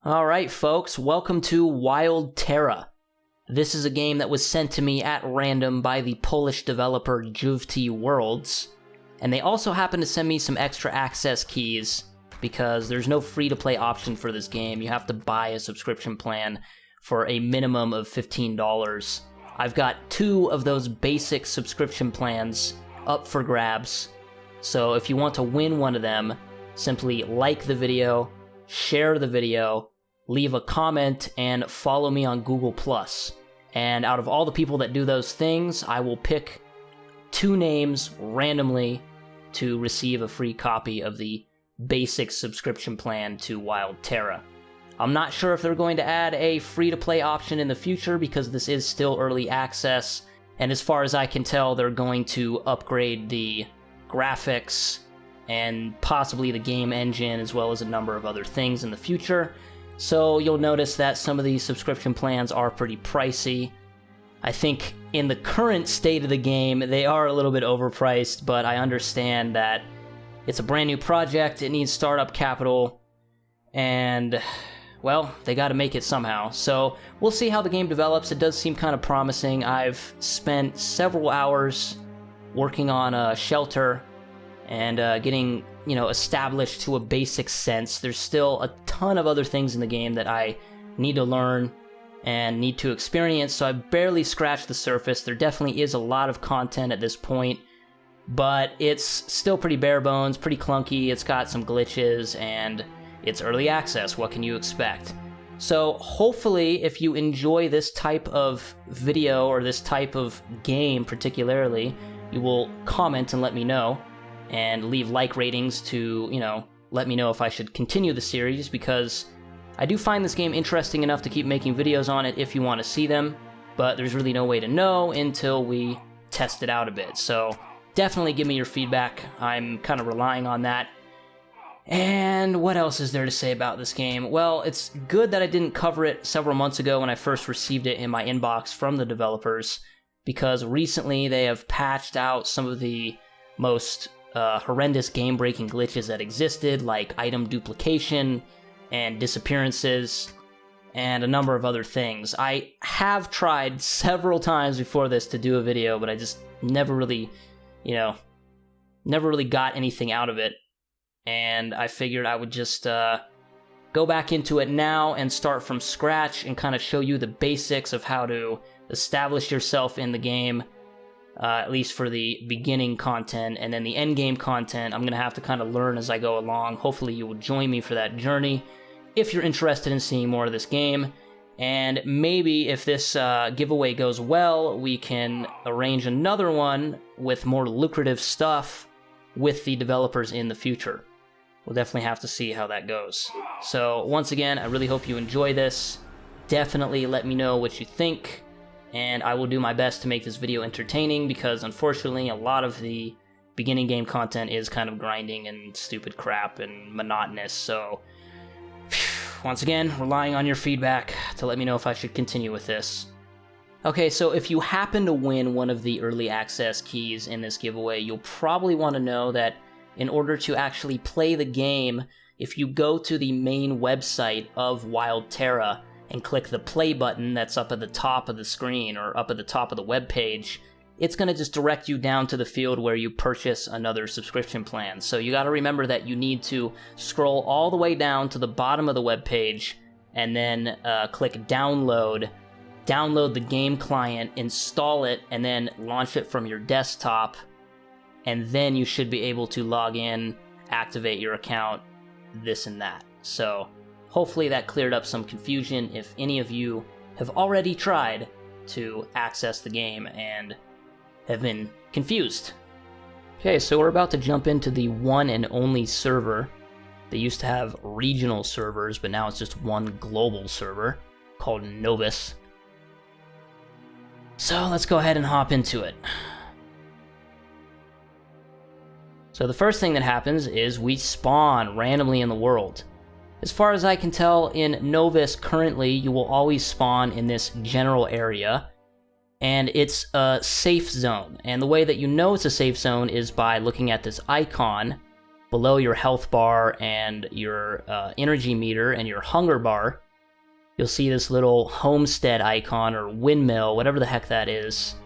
Alright folks, welcome to Wild Terra. This is a game that was sent to me at random by the Polish developer Juvty Worlds, and they also happened to send me some extra access keys because there's no free-to-play option for this game. You have to buy a subscription plan for a minimum of $15. I've got 2 of those basic subscription plans up for grabs, so if you want to win one of them, simply like the video, share the video, leave a comment, and follow me on Google+. And out of all the people that do those things, I will pick 2 names randomly to receive a free copy of the basic subscription plan to Wild Terra. I'm not sure if they're going to add a free-to-play option in the future because this is still early access, and as far as I can tell, they're going to upgrade the graphics and possibly the game engine as well as a number of other things in the future. So you'll notice that some of these subscription plans are pretty pricey. I think in the current state of the game, they are a little bit overpriced, but I understand that it's a brand new project, it needs startup capital, and, well, they gotta make it somehow. So we'll see how the game develops. It does seem kind of promising. I've spent several hours working on a shelter and getting, established to a basic sense. There's still a ton of other things in the game that I need to learn and need to experience, so I barely scratched the surface. There definitely is a lot of content at this point, but it's still pretty bare bones, pretty clunky. It's got some glitches, and it's early access. What can you expect? So hopefully, if you enjoy this type of video or this type of game particularly, you will comment and let me know, and leave like ratings to, let me know if I should continue the series, because I do find this game interesting enough to keep making videos on it if you want to see them, but there's really no way to know until we test it out a bit. So definitely give me your feedback. I'm kind of relying on that. And what else is there to say about this game? Well, it's good that I didn't cover it several months ago when I first received it in my inbox from the developers, because recently they have patched out some of the most horrendous game-breaking glitches that existed, like item duplication and disappearances, and a number of other things. I have tried several times before this to do a video, but I just never really got anything out of it, and I figured I would just go back into it now and start from scratch and kind of show you the basics of how to establish yourself in the game, at least for the beginning content, and then the endgame content I'm going to have to kind of learn as I go along. Hopefully you will join me for that journey if you're interested in seeing more of this game, and maybe if this giveaway goes well, we can arrange another one with more lucrative stuff with the developers in the future. We'll definitely have to see how that goes. So once again, I really hope you enjoy this. Definitely let me know what you think, and I will do my best to make this video entertaining, because unfortunately a lot of the beginning game content is kind of grinding and stupid crap and monotonous, so once again, relying on your feedback to let me know if I should continue with this. Okay, so if you happen to win one of the early access keys in this giveaway, you'll probably want to know that in order to actually play the game, if you go to the main website of Wild Terra and click the play button that's up at the top of the screen or up at the top of the web page, it's going to just direct you down to the field where you purchase another subscription plan. So you got to remember that you need to scroll all the way down to the bottom of the web page and then click download the game client, install it, and then launch it from your desktop, and then you should be able to log in, activate your account, this and that. So hopefully that cleared up some confusion if any of you have already tried to access the game and have been confused. Okay, so we're about to jump into the one and only server. They used to have regional servers, but now it's just one global server called Noob. So let's go ahead and hop into it. So the first thing that happens is we spawn randomly in the world. As far as I can tell, in Noob currently, you will always spawn in this general area, and it's a safe zone. And the way that you know it's a safe zone is by looking at this icon below your health bar and your energy meter and your hunger bar, you'll see this little homestead icon or windmill, whatever the heck that is,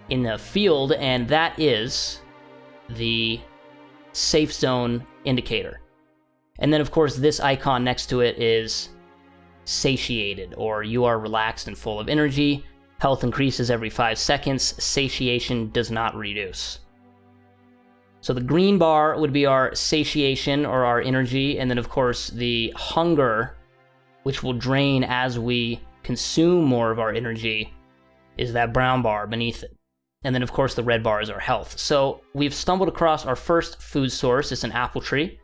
in the field, and that is the safe zone indicator. And then, of course, this icon next to it is satiated, or you are relaxed and full of energy. Health increases every 5 seconds. Satiation does not reduce. So the green bar would be our satiation, or our energy, and then, of course, the hunger, which will drain as we consume more of our energy, is that brown bar beneath it. And then, of course, the red bar is our health. So we've stumbled across our first food source. It's an apple tree.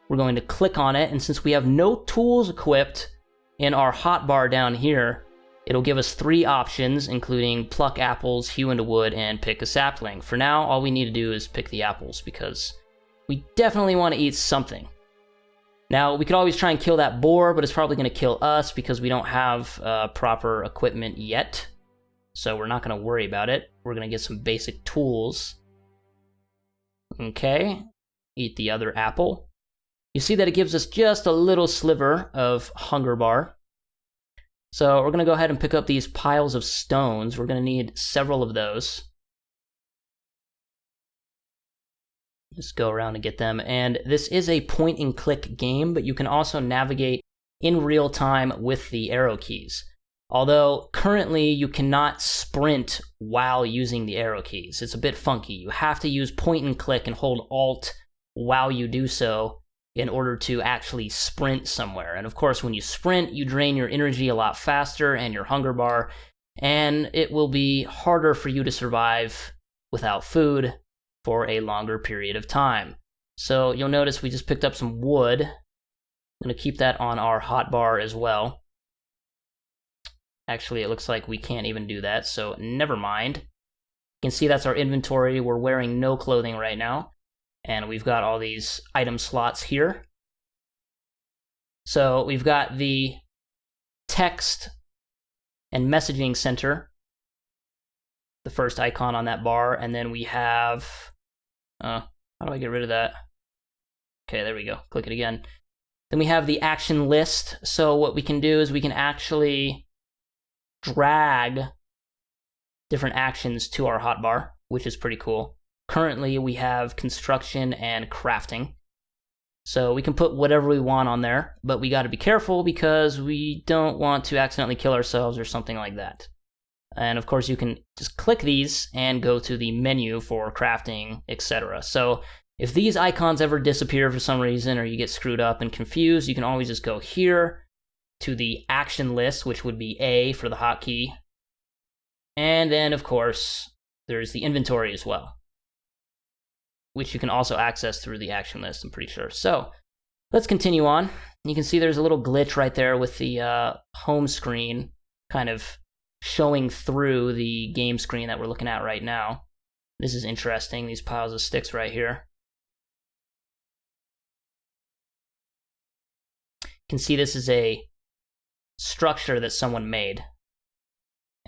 We're going to click on it, and since we have no tools equipped in our hotbar down here, it'll give us 3 options, including pluck apples, hew into wood, and pick a sapling. For now, all we need to do is pick the apples, because we definitely want to eat something. Now, we could always try and kill that boar, but it's probably going to kill us because we don't have proper equipment yet. So we're not going to worry about it. We're going to get some basic tools. Okay, eat the other apple. You see that it gives us just a little sliver of hunger bar. So we're going to go ahead and pick up these piles of stones. We're going to need several of those. Just go around and get them. And this is a point-and-click game, but you can also navigate in real time with the arrow keys. Although, currently, you cannot sprint while using the arrow keys. It's a bit funky. You have to use point-and-click and hold Alt while you do so in order to actually sprint somewhere. And of course, when you sprint, you drain your energy a lot faster and your hunger bar, and it will be harder for you to survive without food for a longer period of time. So you'll notice we just picked up some wood. I'm going to keep that on our hotbar as well. Actually, it looks like we can't even do that, so never mind. You can see that's our inventory. We're wearing no clothing right now. And we've got all these item slots here. So we've got the text and messaging center, the first icon on that bar, and then we have, how do I get rid of that? Okay, there we go, click it again. Then we have the action list. So what we can do is we can actually drag different actions to our hotbar, which is pretty cool. Currently, we have construction and crafting. So we can put whatever we want on there, but we got to be careful because we don't want to accidentally kill ourselves or something like that. And of course, you can just click these and go to the menu for crafting, etc. So if these icons ever disappear for some reason or you get screwed up and confused, you can always just go here to the action list, which would be A for the hotkey. And then, of course, there's the inventory as well, which you can also access through the action list, I'm pretty sure. So let's continue on. You can see there's a little glitch right there with the home screen kind of showing through the game screen that we're looking at right now. This is interesting, these piles of sticks right here. You can see this is a structure that someone made.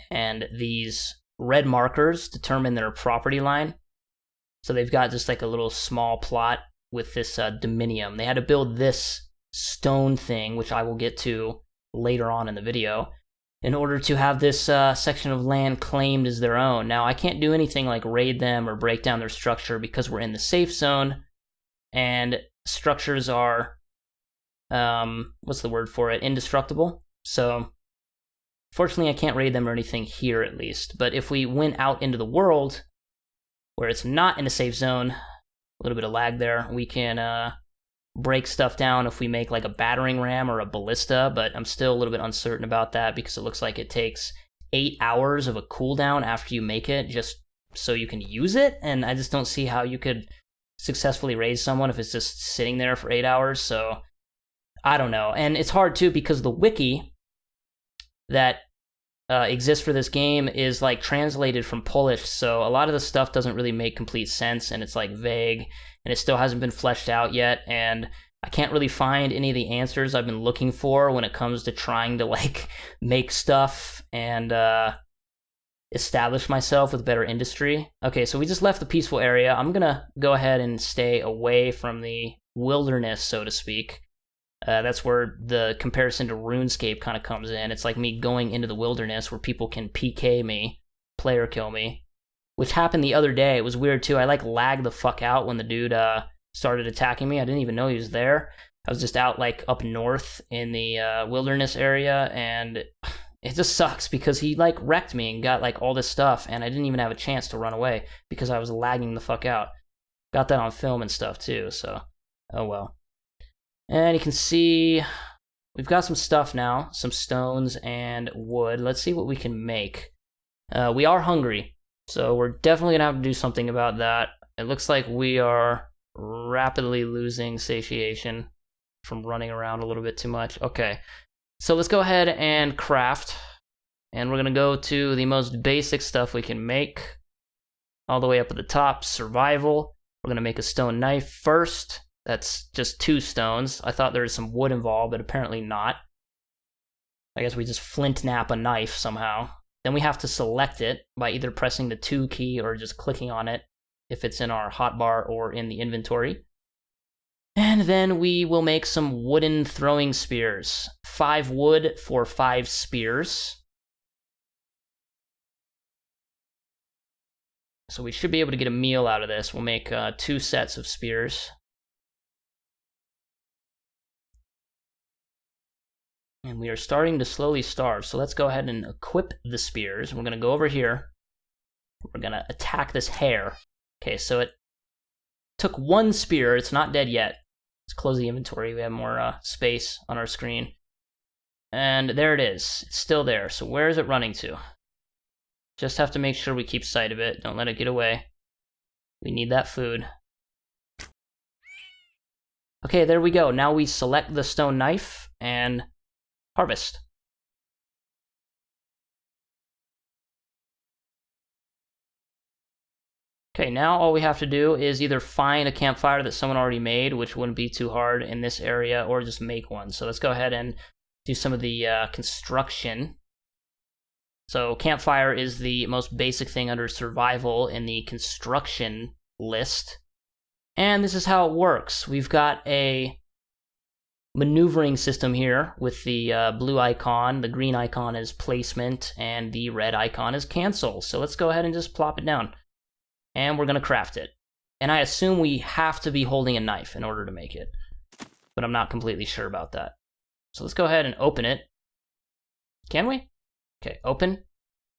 And these red markers determine their property line. So they've got just like a little small plot with this Dominium. They had to build this stone thing, which I will get to later on in the video, in order to have this section of land claimed as their own. Now, I can't do anything like raid them or break down their structure because we're in the safe zone, and structures are, what's the word for it? Indestructible. So, fortunately, I can't raid them or anything here, at least. But if we went out into the world, where it's not in a safe zone, a little bit of lag there, we can break stuff down if we make like a battering ram or a ballista, but I'm still a little bit uncertain about that because it looks like it takes 8 hours of a cooldown after you make it just so you can use it, and I just don't see how you could successfully raise someone if it's just sitting there for 8 hours, so I don't know. And it's hard too because the wiki that exists for this game is like translated from Polish, so a lot of the stuff doesn't really make complete sense, and it's like vague, and it still hasn't been fleshed out yet, and I can't really find any of the answers I've been looking for when it comes to trying to like make stuff and establish myself with better industry. Okay, so we just left the peaceful area. I'm gonna go ahead and stay away from the wilderness, so to speak. That's where the comparison to RuneScape kind of comes in. It's like me going into the wilderness where people can PK me, player kill me, which happened the other day. It was weird too. I like lagged the fuck out when the dude started attacking me. I didn't even know he was there. I was just out like up north in the wilderness area, and it just sucks because he like wrecked me and got like all this stuff, and I didn't even have a chance to run away because I was lagging the fuck out. Got that on film and stuff too, so oh well. And you can see we've got some stuff now, some stones and wood. Let's see what we can make. We are hungry, so we're definitely gonna have to do something about that. It looks like we are rapidly losing satiation from running around a little bit too much. Okay, so let's go ahead and craft. And we're gonna go to the most basic stuff we can make. All the way up at the top, survival. We're gonna make a stone knife first. That's just 2 stones. I thought there was some wood involved, but apparently not. I guess we just flint knap a knife somehow. Then we have to select it by either pressing the 2 key or just clicking on it if it's in our hotbar or in the inventory. And then we will make some wooden throwing spears. 5 wood for 5 spears. So we should be able to get a meal out of this. We'll make 2 sets of spears. And we are starting to slowly starve, so let's go ahead and equip the spears. We're going to go over here. We're going to attack this hare. Okay, so it took 1 spear. It's not dead yet. Let's close the inventory. We have more space on our screen. And there it is. It's still there. So where is it running to? Just have to make sure we keep sight of it. Don't let it get away. We need that food. Okay, there we go. Now we select the stone knife and harvest. Okay, now all we have to do is either find a campfire that someone already made, which wouldn't be too hard in this area, or just make one. So let's go ahead and do some of the construction. So campfire is the most basic thing under survival in the construction list. And this is how it works. We've got a maneuvering system here with the blue icon, the green icon is placement, and the red icon is cancel. So let's go ahead and just plop it down. And we're gonna craft it. And I assume we have to be holding a knife in order to make it, but I'm not completely sure about that. So let's go ahead and open it. Can we? Okay, open.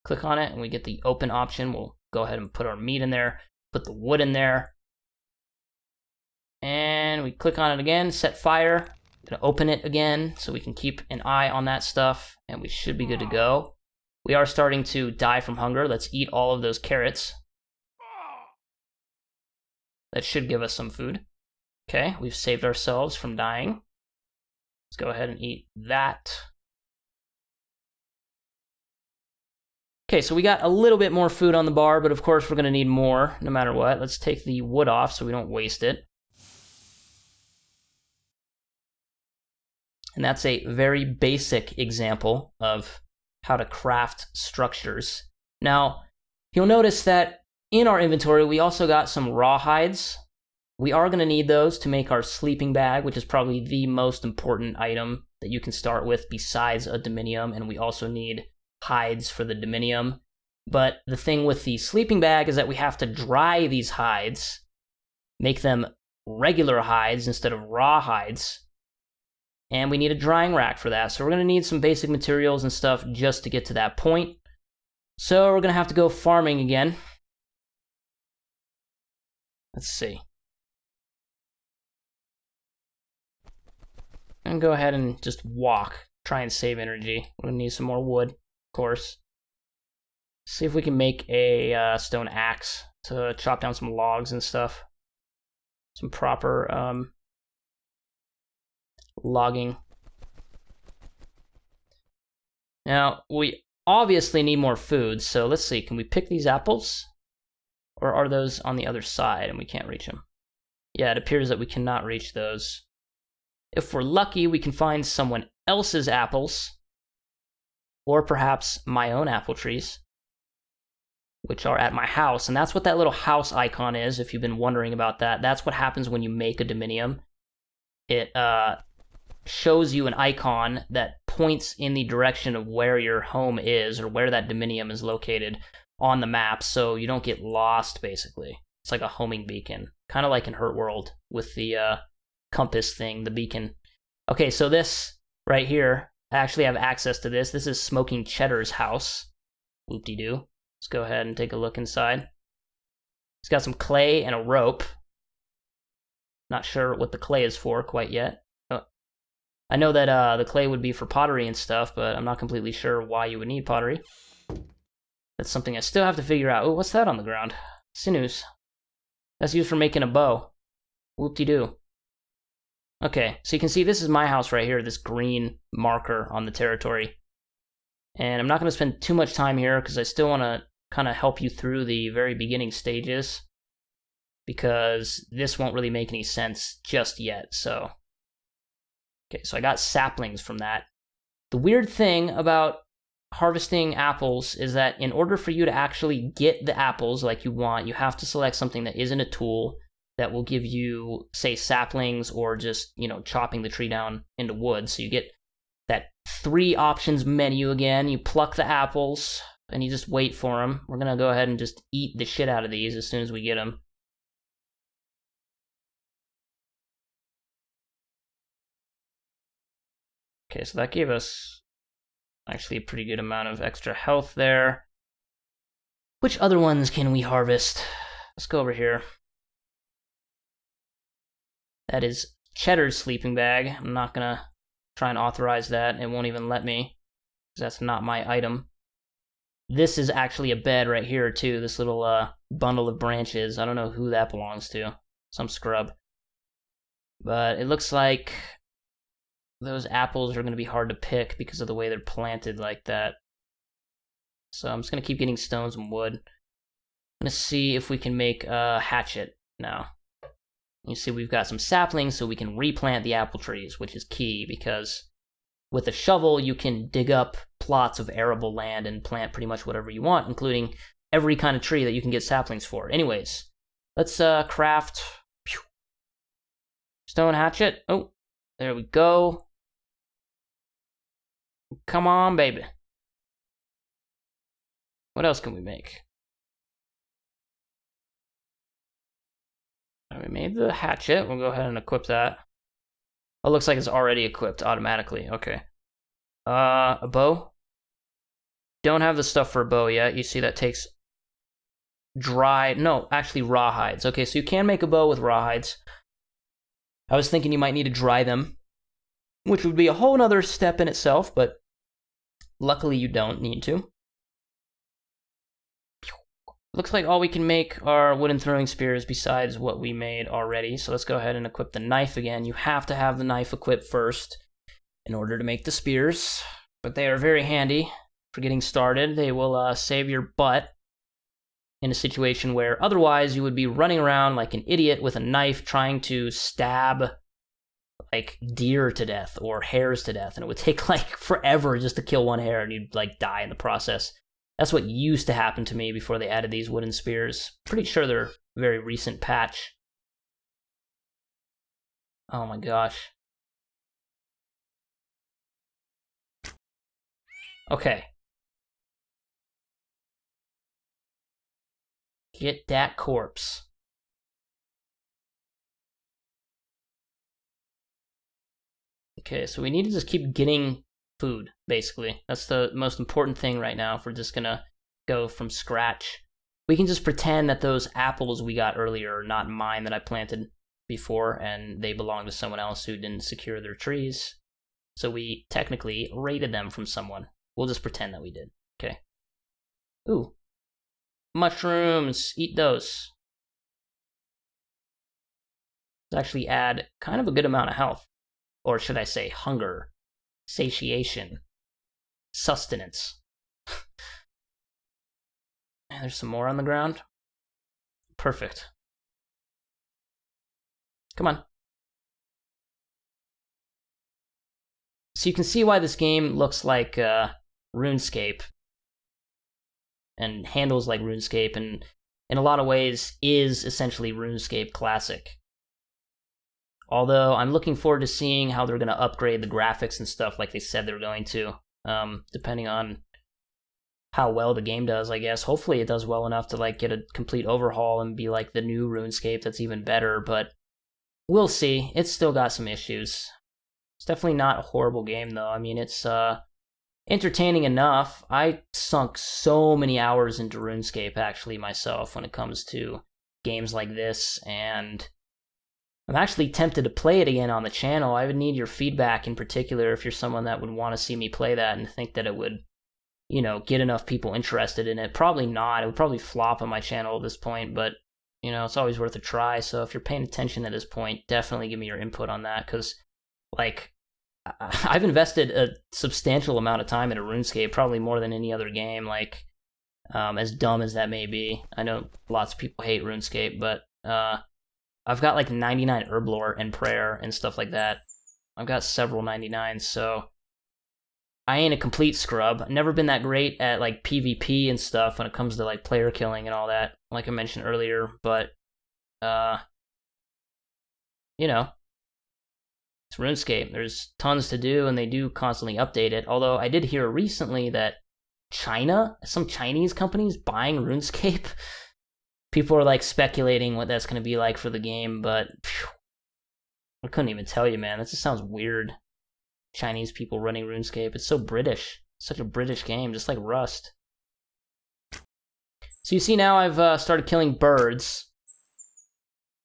Click on it and we get the open option. We'll go ahead and put our meat in there, put the wood in there. And we click on it again, set fire. Gonna open it again so we can keep an eye on that stuff, and we should be good to go. We are starting to die from hunger. Let's eat all of those carrots. That should give us some food. Okay, we've saved ourselves from dying. Let's go ahead and eat that. Okay, so we got a little bit more food on the bar, but of course we're gonna need more no matter what. Let's take the wood off so we don't waste it. And that's a very basic example of how to craft structures. Now, you'll notice that in our inventory, we also got some raw hides. We are going to need those to make our sleeping bag, which is probably the most important item that you can start with besides a Dominium, and we also need hides for the Dominium. But the thing with the sleeping bag is that we have to dry these hides, make them regular hides instead of raw hides. And we need a drying rack for that. So we're going to need some basic materials and stuff just to get to that point. So we're going to have to go farming again. Let's see. And go ahead and just walk. Try and save energy. We're going to need some more wood, of course. See if we can make a stone axe to chop down some logs and stuff. Some proper logging. Now, we obviously need more food, so let's see. Can we pick these apples? Or are those on the other side and we can't reach them? Yeah, it appears that we cannot reach those. If we're lucky, we can find someone else's apples. Or perhaps my own apple trees, which are at my house. And that's what that little house icon is, if you've been wondering about that. That's what happens when you make a Dominium. it shows you an icon that points in the direction of where your home is, or where that Dominium is located on the map, so you don't get lost, basically. It's like a homing beacon, kind of like in Hurt World with the compass thing, the beacon. Okay, so this right here, I actually have access to this. This is Smoking Cheddar's house. Whoop-de-doo. Let's go ahead and take a look inside. It's got some clay and a rope. Not sure what the clay is for quite yet. I know that the clay would be for pottery and stuff, but I'm not completely sure why you would need pottery. That's something I still have to figure out. Oh, what's that on the ground? Sinews. That's used for making a bow. Whoop-de-doo. Okay, so you can see this is my house right here, this green marker on the territory. And I'm not going to spend too much time here because I still want to kind of help you through the very beginning stages, because this won't really make any sense just yet, so. Okay, so I got saplings from that. The weird thing about harvesting apples is that in order for you to actually get the apples like you want, you have to select something that isn't a tool that will give you, say, saplings, or just, you know, chopping the tree down into wood. So you get that 3 options menu again. You pluck the apples, and you just wait for them. We're going to go ahead and just eat the shit out of these as soon as we get them. Okay, so that gave us actually a pretty good amount of extra health there. Which other ones can we harvest? Let's go over here. That is Cheddar's sleeping bag. I'm not going to try and authorize that. It won't even let me, because that's not my item. This is actually a bed right here, too. This little bundle of branches. I don't know who that belongs to. Some scrub. But it looks like those apples are going to be hard to pick because of the way they're planted like that. So I'm just going to keep getting stones and wood. I'm going to see if we can make a hatchet now. You see we've got some saplings, so we can replant the apple trees, which is key, because with a shovel you can dig up plots of arable land and plant pretty much whatever you want, including every kind of tree that you can get saplings for. Anyways, let's craft stone hatchet. Oh, there we go. Come on, baby. What else can we make? We made the hatchet. We'll go ahead and equip that. Oh, looks like it's already equipped automatically. Okay. A bow. Don't have the stuff for a bow yet. You see that takes actually rawhides. Okay, so you can make a bow with rawhides. I was thinking you might need to dry them, which would be a whole nother step in itself, but luckily you don't need to. Looks like all we can make are wooden throwing spears besides what we made already. So let's go ahead and equip the knife again. You have to have the knife equipped first in order to make the spears. But they are very handy for getting started. They will save your butt in a situation where otherwise you would be running around like an idiot with a knife trying to stab like deer to death or hares to death. And it would take like forever just to kill one hare, and you'd like die in the process. That's what used to happen to me before they added these wooden spears. Pretty sure they're a very recent patch. Oh my gosh. Okay. Get that corpse. Okay, so we need to just keep getting food, basically. That's the most important thing right now if we're just gonna go from scratch. We can just pretend that those apples we got earlier are not mine, that I planted before, and they belong to someone else who didn't secure their trees. So we technically raided them from someone. We'll just pretend that we did. Okay. Ooh. Mushrooms! Eat those. Actually add kind of a good amount of health. Or should I say hunger. Satiation, sustenance. And there's some more on the ground. Perfect. Come on. So you can see why this game looks like RuneScape and handles like RuneScape, and in a lot of ways is essentially RuneScape Classic. Although I'm looking forward to seeing how they're going to upgrade the graphics and stuff like they said they were going to, depending on how well the game does, I guess. Hopefully it does well enough to like get a complete overhaul and be like the new RuneScape that's even better, but we'll see. It's still got some issues. It's definitely not a horrible game though. I mean, it's entertaining enough. I sunk so many hours into RuneScape actually myself when it comes to games like this, and I'm actually tempted to play it again on the channel. I would need your feedback in particular if you're someone that would want to see me play that and think that it would, you know, get enough people interested in it. Probably not. It would probably flop on my channel at this point, but, you know, it's always worth a try. So if you're paying attention at this point, definitely give me your input on that, because, like, I've invested a substantial amount of time into RuneScape, probably more than any other game, like, as dumb as that may be. I know lots of people hate RuneScape, but I've got, like, 99 Herblore and Prayer and stuff like that. I've got several 99s, so I ain't a complete scrub. I've never been that great at, like, PvP and stuff when it comes to, like, player killing and all that, like I mentioned earlier, but, you know, it's RuneScape. There's tons to do, and they do constantly update it, although I did hear recently that some Chinese companies buying RuneScape. People are, like, speculating what that's going to be like for the game, but phew, I couldn't even tell you, man. That just sounds weird. Chinese people running RuneScape. It's so British. Such a British game, just like Rust. So you see now I've started killing birds.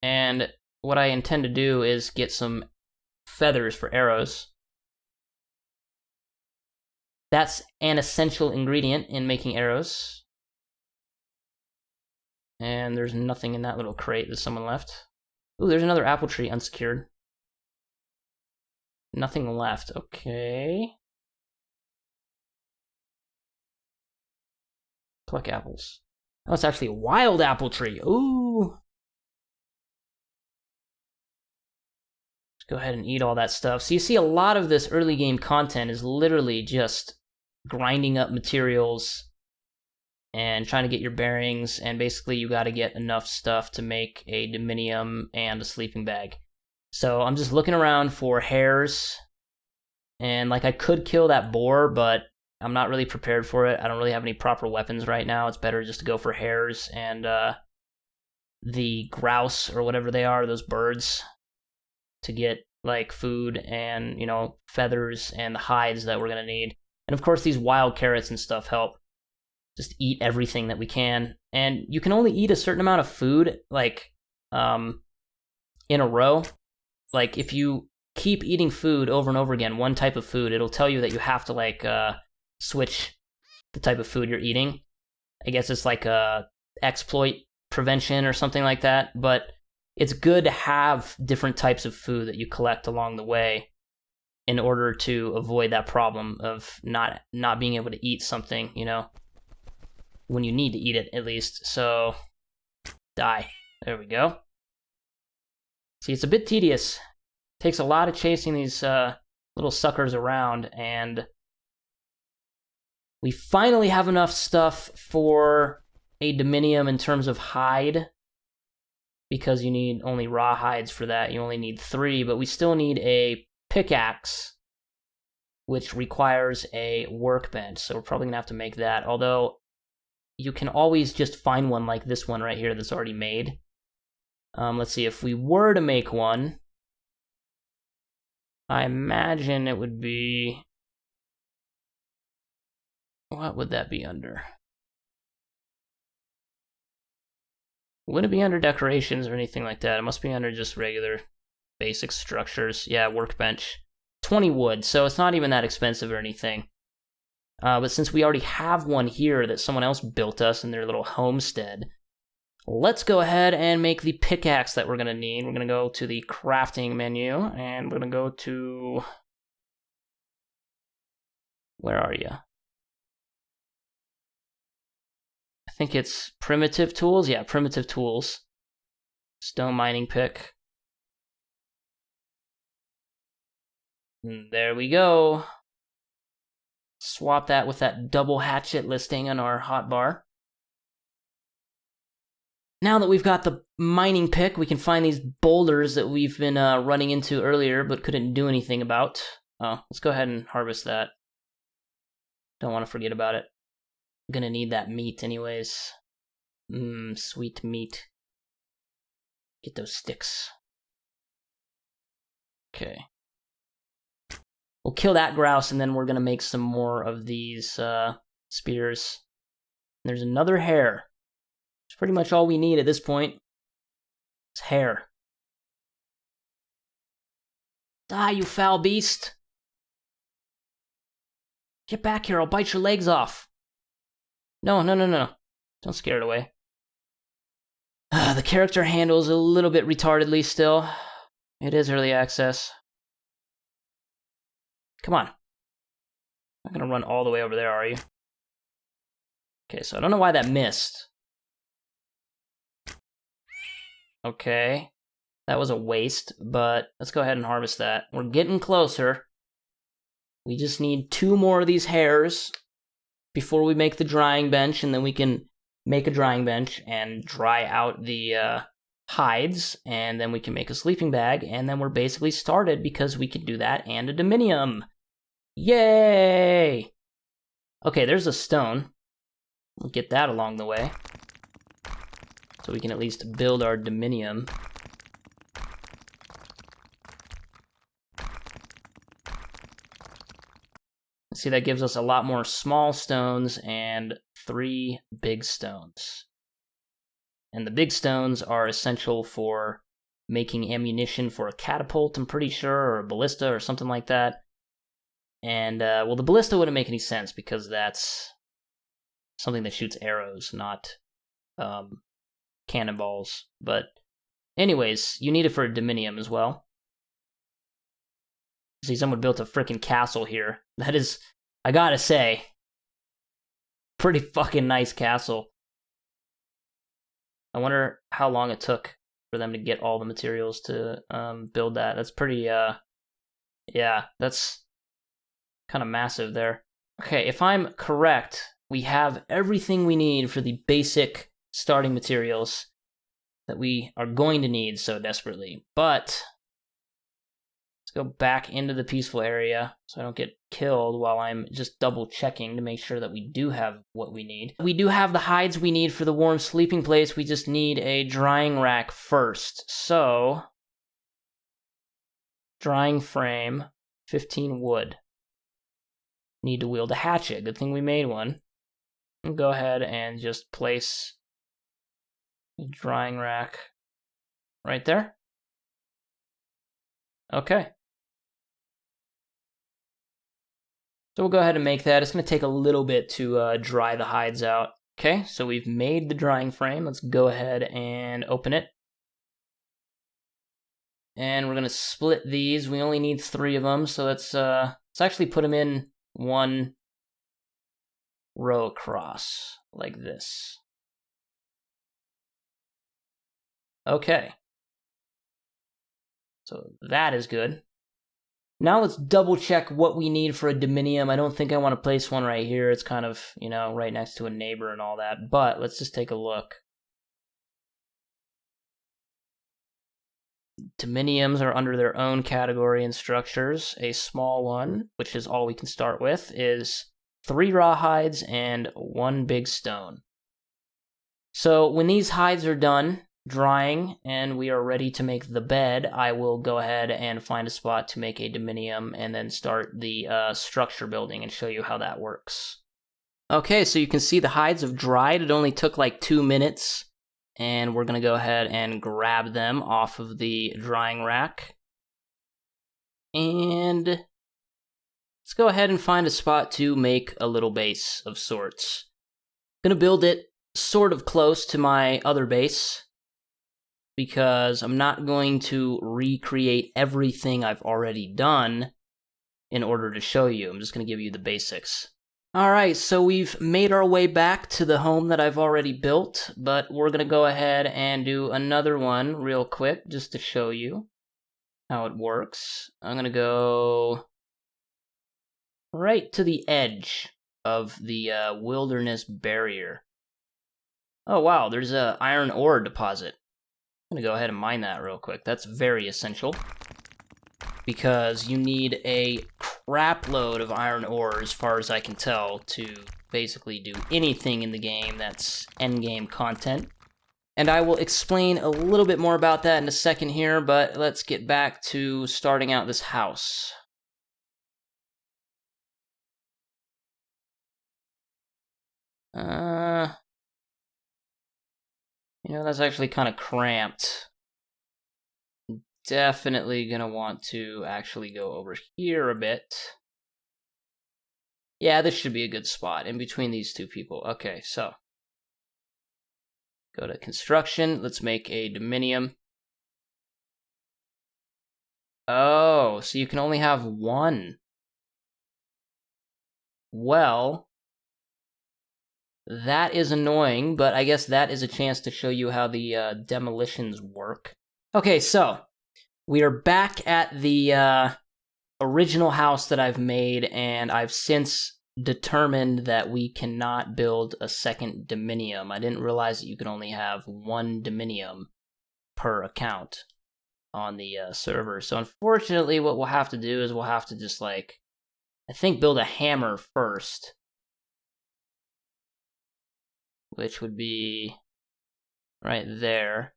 And what I intend to do is get some feathers for arrows. That's an essential ingredient in making arrows. And there's nothing in that little crate that someone left. Ooh, there's another apple tree unsecured. Nothing left, okay. Pluck apples. Oh, it's actually a wild apple tree. Ooh. Let's go ahead and eat all that stuff. So you see a lot of this early game content is literally just grinding up materials and trying to get your bearings, and basically you got to get enough stuff to make a Dominium and a sleeping bag. So I'm just looking around for hares, and like I could kill that boar, but I'm not really prepared for it. I don't really have any proper weapons right now. It's better just to go for hares and the grouse or whatever they are, those birds, to get like food and, you know, feathers and the hides that we're gonna need. And of course these wild carrots and stuff help. Just eat everything that we can, and you can only eat a certain amount of food, like, in a row. Like, if you keep eating food over and over again, one type of food, it'll tell you that you have to, like, switch the type of food you're eating. I guess it's like a exploit prevention or something like that, but it's good to have different types of food that you collect along the way in order to avoid that problem of not being able to eat something, you know, when you need to eat it, at least. So, die. There we go. See, it's a bit tedious. Takes a lot of chasing these little suckers around, and we finally have enough stuff for a Dominium in terms of hide, because you need only raw hides for that. You only need 3, but we still need a pickaxe, which requires a workbench, so we're probably gonna have to make that, although you can always just find one like this one right here that's already made. Let's see, if we were to make one, I imagine it would be... what would that be under? Wouldn't it be under decorations or anything like that? It must be under just regular basic structures. Yeah, workbench. 20 wood, so it's not even that expensive or anything. But since we already have one here that someone else built us in their little homestead, let's go ahead and make the pickaxe that we're going to need. We're going to go to the crafting menu, and we're going to go to... where are you? I think it's primitive tools. Yeah, primitive tools. Stone mining pick. And there we go. Swap that with that double hatchet listing on our hotbar. Now that we've got the mining pick, we can find these boulders that we've been running into earlier but couldn't do anything about. Oh, let's go ahead and harvest that. Don't want to forget about it. I'm gonna need that meat anyways. Sweet meat. Get those sticks. Okay. We'll kill that grouse and then we're gonna make some more of these spears. There's another hare. It's pretty much all we need at this point. It's hare. Die, you foul beast! Get back here, I'll bite your legs off. No. Don't scare it away. The character handles a little bit retardedly still. It is early access. Come on. Not gonna run all the way over there, are you? Okay, so I don't know why that missed. Okay. That was a waste, but let's go ahead and harvest that. We're getting closer. We just need 2 more of these hares before we make the drying bench, and then we can make a drying bench and dry out the hides, and then we can make a sleeping bag, and then we're basically started because we can do that and a Dominium. Yay! Okay, there's a stone. We'll get that along the way, so we can at least build our Dominium. See, that gives us a lot more small stones and 3 big stones. And the big stones are essential for making ammunition for a catapult, I'm pretty sure, or a ballista or something like that. And, well, the ballista wouldn't make any sense because that's something that shoots arrows, not cannonballs. But anyways, you need it for a Dominium as well. See, someone built a freaking castle here. That is, I gotta say, pretty fucking nice castle. I wonder how long it took for them to get all the materials to build that. That's pretty, yeah, that's kind of massive there. Okay, if I'm correct, we have everything we need for the basic starting materials that we are going to need so desperately. But let's go back into the peaceful area so I don't get killed while I'm just double checking to make sure that we do have what we need. We do have the hides we need for the warm sleeping place. We just need a drying rack first. So, drying frame, 15 wood. Need to wield a hatchet. Good thing we made one. And go ahead and just place a drying rack right there. Okay. So we'll go ahead and make that. It's going to take a little bit to dry the hides out. Okay, so we've made the drying frame. Let's go ahead and open it. And we're going to split these. We only need 3 of them, so let's actually put them in one row across, like this. Okay. So that is good. Now let's double check what we need for a Dominium. I don't think I want to place one right here. It's kind of, you know, right next to a neighbor and all that. But let's just take a look. Dominiums are under their own category and structures. A small one, which is all we can start with, is 3 raw hides and 1 big stone. So when these hides are done drying and we are ready to make the bed, I will go ahead and find a spot to make a Dominium and then start the structure building and show you how that works. Okay, so you can see the hides have dried. It only took like 2 minutes. And we're going to go ahead and grab them off of the drying rack. And let's go ahead and find a spot to make a little base of sorts. I'm going to build it sort of close to my other base, because I'm not going to recreate everything I've already done in order to show you. I'm just going to give you the basics. Alright, so we've made our way back to the home that I've already built, but we're going to go ahead and do another one real quick just to show you how it works. I'm going to go right to the edge of the wilderness barrier. Oh wow, there's a iron ore deposit. I'm gonna go ahead and mine that real quick. That's very essential, because you need a crap load of iron ore, as far as I can tell, to basically do anything in the game that's endgame content. And I will explain a little bit more about that in a second here, but let's get back to starting out this house. You know, that's actually kind of cramped. Definitely gonna want to actually go over here a bit. Yeah, this should be a good spot in between these two people. Okay, so go to construction. Let's make a Dominium. Oh, so you can only have one. Well, that is annoying, but I guess that is a chance to show you how the demolitions work. Okay, so we are back at the original house that I've made, and I've since determined that we cannot build a second Dominium. I didn't realize that you could only have one Dominium per account on the server. So unfortunately, what we'll have to do is we'll have to just, like, I think build a hammer first, which would be right there.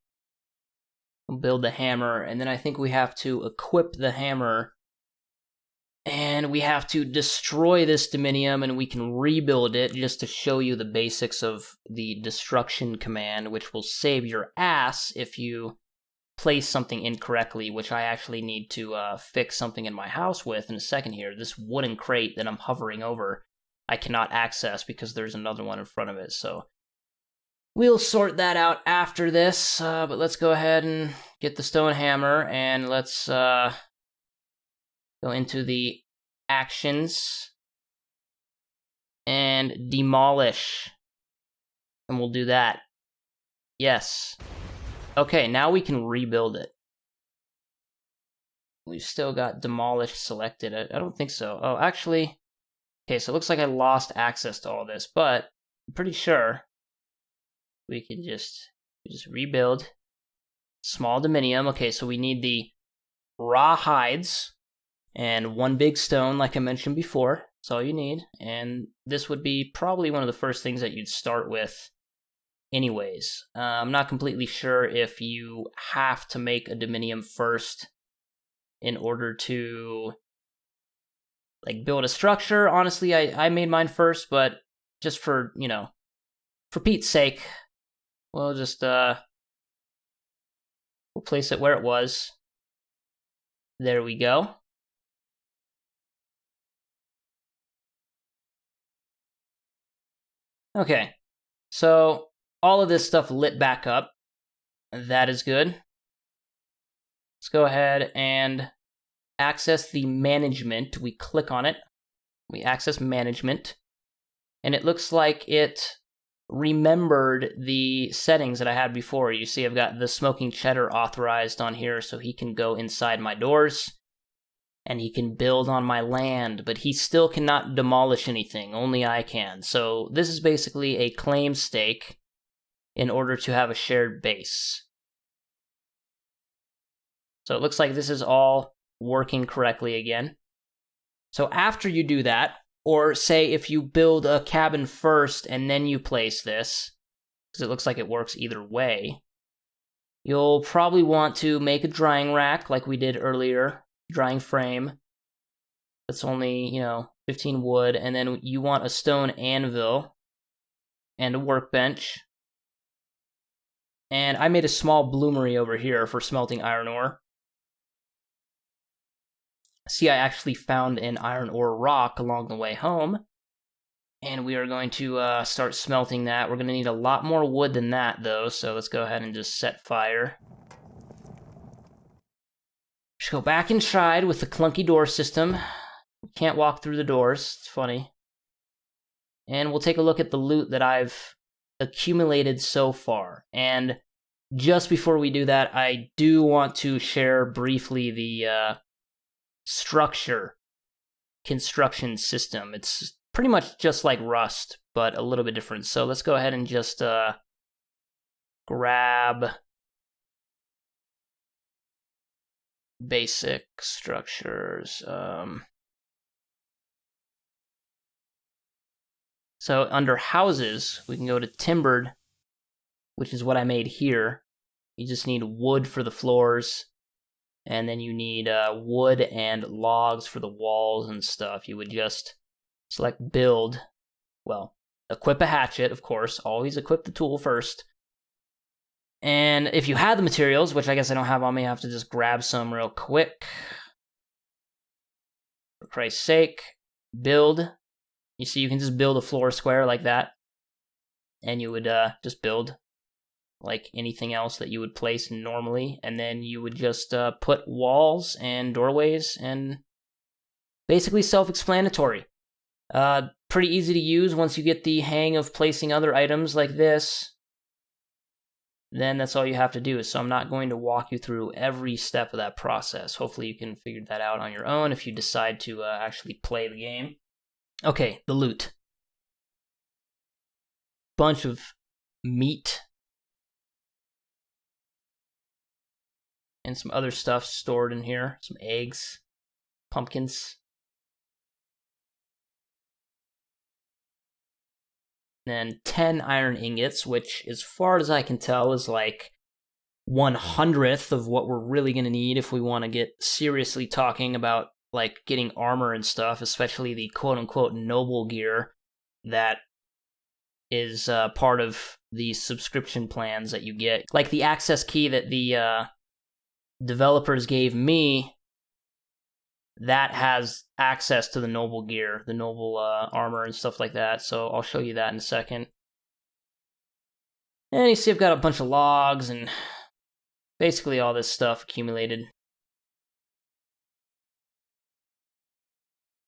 We'll build the hammer, and then I think we have to equip the hammer, and we have to destroy this Dominium, and we can rebuild it just to show you the basics of the destruction command, which will save your ass if you place something incorrectly, which I actually need to fix something in my house with in a second here. This wooden crate that I'm hovering over, I cannot access because there's another one in front of it, so we'll sort that out after this, but let's go ahead and get the stone hammer, and let's go into the actions and demolish, and we'll do that. Yes. Okay, now we can rebuild it. We've still got demolish selected. I don't think so. Oh, actually, okay, so it looks like I lost access to all this, but I'm pretty sure we can just rebuild. Small Dominium. Okay, so we need the raw hides and one big stone, like I mentioned before. That's all you need. And this would be probably one of the first things that you'd start with anyways. I'm not completely sure if you have to make a Dominium first in order to, like, build a structure. Honestly, I made mine first, but just for, you know, for Pete's sake, we'll just, we'll place it where it was. There we go. Okay, so all of this stuff lit back up. That is good. Let's go ahead and access the management. We click on it. We access management. And it looks like it remembered the settings that I had before. You see I've got the smoking cheddar authorized on here, so he can go inside my doors and he can build on my land, but he still cannot demolish anything. Only I can. So this is basically a claim stake in order to have a shared base. So it looks like this is all working correctly again. So after you do that, or say if you build a cabin first and then you place this, because it looks like it works either way, you'll probably want to make a drying rack like we did earlier, drying frame. That's only, you know, 15 wood, and then you want a stone anvil and a workbench. And I made a small bloomery over here for smelting iron ore. See, I actually found an iron ore rock along the way home, and we are going to start smelting that. We're going to need a lot more wood than that, though, so let's go ahead and just set fire. Just go back inside with the clunky door system. We can't walk through the doors. It's funny. And we'll take a look at the loot that I've accumulated so far. And just before we do that, I do want to share briefly the structure construction system. It's pretty much just like Rust, but a little bit different. So let's go ahead and just grab basic structures. So under houses, we can go to timbered, which is what I made here. You just need wood for the floors, and then you need wood and logs for the walls and stuff. You would just select build. Well, equip a hatchet, of course. Always equip the tool first. And if you have the materials, which I guess I don't have on me, I have to just grab some real quick. For Christ's sake, build. You see, you can just build a floor square like that. And you would just build like anything else that you would place normally. And then you would just put walls and doorways, and basically self-explanatory. Pretty easy to use once you get the hang of placing other items like this. Then that's all you have to do. So I'm not going to walk you through every step of that process. Hopefully you can figure that out on your own if you decide to actually play the game. Okay, the loot. Bunch of meat. And some other stuff stored in here. Some eggs. Pumpkins. And 10 iron ingots, which, as far as I can tell, is like 1/100th of what we're really going to need if we want to get seriously talking about like getting armor and stuff, especially the quote-unquote noble gear that is part of the subscription plans that you get. Like the access key that the developers gave me, that has access to the noble gear, the noble armor and stuff like that, so I'll show you that in a second. And you see I've got a bunch of logs and basically all this stuff accumulated.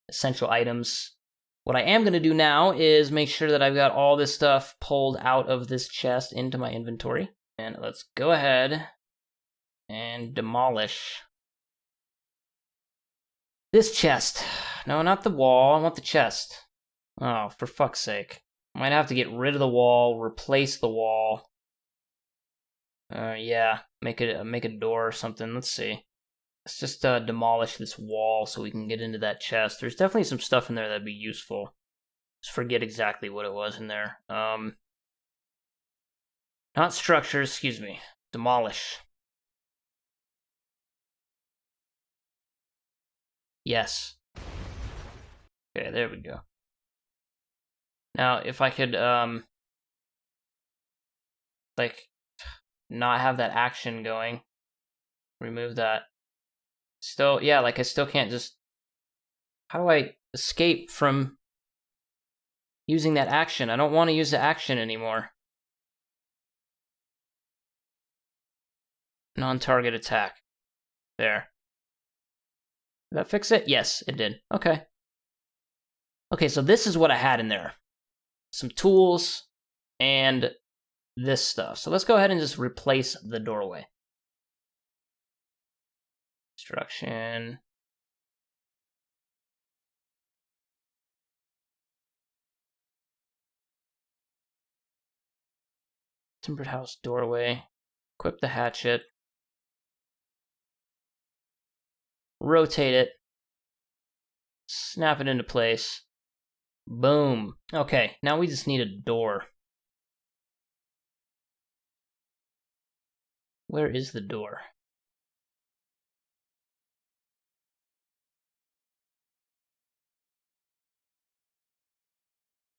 Essential items. What I am going to do now is make sure that I've got all this stuff pulled out of this chest into my inventory. And let's go ahead and demolish this chest. No, not the wall. I want the chest. Oh, for fuck's sake. I might have to get rid of the wall, replace the wall. Yeah, make a door or something. Let's see. Let's just demolish this wall so we can get into that chest. There's definitely some stuff in there that'd be useful. Just forget exactly what it was in there. Not structures, excuse me. Demolish. Yes. Okay, there we go. Now, if I could, like, not have that action going, remove that. Still, yeah, like, I still can't just... How do I escape from using that action? I don't want to use the action anymore. Non-target attack. There. Did that fix it? Yes, it did. Okay. Okay, so this is what I had in there. Some tools and this stuff. So let's go ahead and just replace the doorway. Construction. Timbered house doorway. Equip the hatchet. Rotate it. Snap it into place. Boom. Okay, now we just need a door. Where is the door?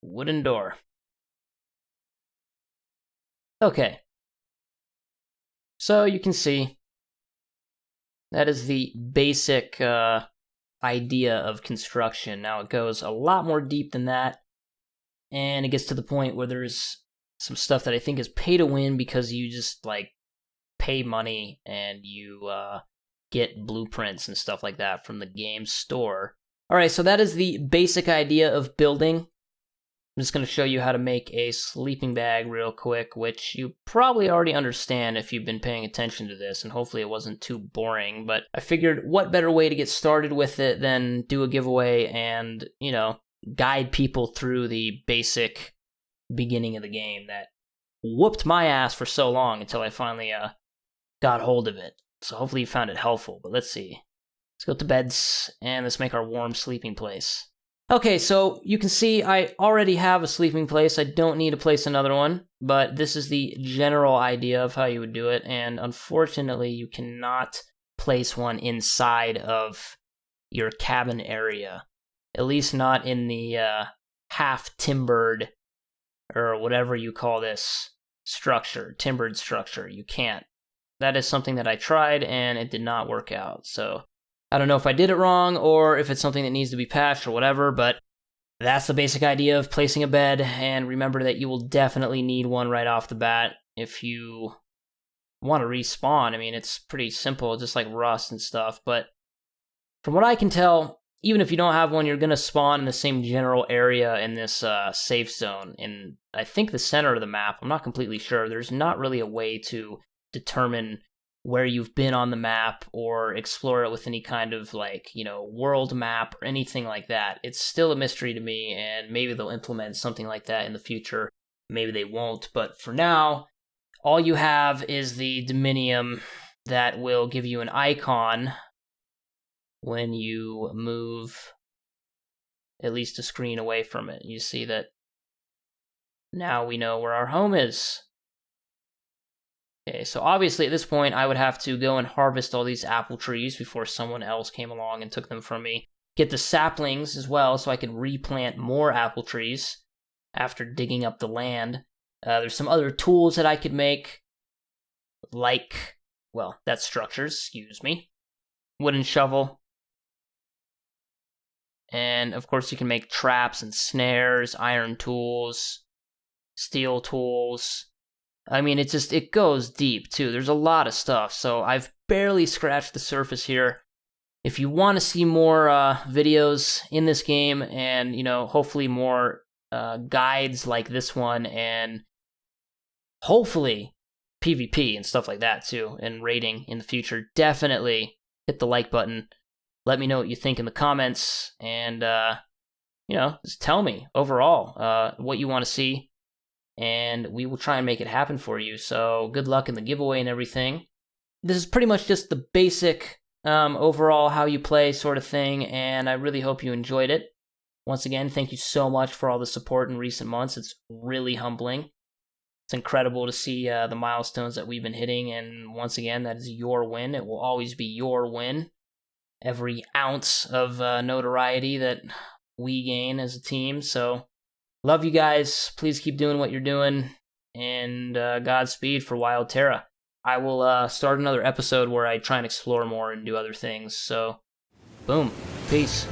Wooden door. Okay. So you can see that is the basic idea of construction. Now it goes a lot more deep than that, and it gets to the point where there's some stuff that I think is pay to win because you just like pay money and you get blueprints and stuff like that from the game store. Alright, so that is the basic idea of building. I'm just going to show you how to make a sleeping bag real quick, which you probably already understand if you've been paying attention to this, and hopefully it wasn't too boring, but I figured what better way to get started with it than do a giveaway and, you know, guide people through the basic beginning of the game that whooped my ass for so long until I finally got hold of it. So hopefully you found it helpful, but let's see. Let's go to beds, and let's make our warm sleeping place. Okay, so you can see I already have a sleeping place. I don't need to place another one, but this is the general idea of how you would do it, and unfortunately you cannot place one inside of your cabin area. At least not in the half-timbered, or whatever you call this structure, timbered structure. You can't. That is something that I tried, and it did not work out, so I don't know if I did it wrong or if it's something that needs to be patched or whatever, but that's the basic idea of placing a bed, and remember that you will definitely need one right off the bat if you want to respawn. I mean, it's pretty simple, just like Rust and stuff, but from what I can tell, even if you don't have one, you're going to spawn in the same general area in this safe zone, in I think the center of the map. I'm not completely sure. There's not really a way to determine where you've been on the map or explore it with any kind of, like, you know, world map or anything like that. It's still a mystery to me, and maybe they'll implement something like that in the future. Maybe they won't, but for now, all you have is the Dominium that will give you an icon when you move at least a screen away from it. You see that now we know where our home is. Okay, so obviously at this point I would have to go and harvest all these apple trees before someone else came along and took them from me. Get the saplings as well so I could replant more apple trees after digging up the land. There's some other tools that I could make, like, well, that's structures, excuse me. Wooden shovel. And of course you can make traps and snares, iron tools, steel tools. I mean, it goes deep, too. There's a lot of stuff, so I've barely scratched the surface here. If you want to see more videos in this game and, you know, hopefully more guides like this one, and hopefully PvP and stuff like that, too, and raiding in the future, definitely hit the like button. Let me know what you think in the comments, and, you know, just tell me overall what you want to see, and we will try and make it happen for you. So good luck in the giveaway and everything. This is pretty much just the basic overall how you play sort of thing, and I really hope you enjoyed it. Once again, thank you so much for all the support in recent months. It's really humbling. It's incredible to see the milestones that we've been hitting, and once again, that is your win. It will always be your win. Every ounce of notoriety that we gain as a team, so love you guys. Please keep doing what you're doing, and Godspeed for Wild Terra. I will start another episode where I try and explore more and do other things, so boom, peace.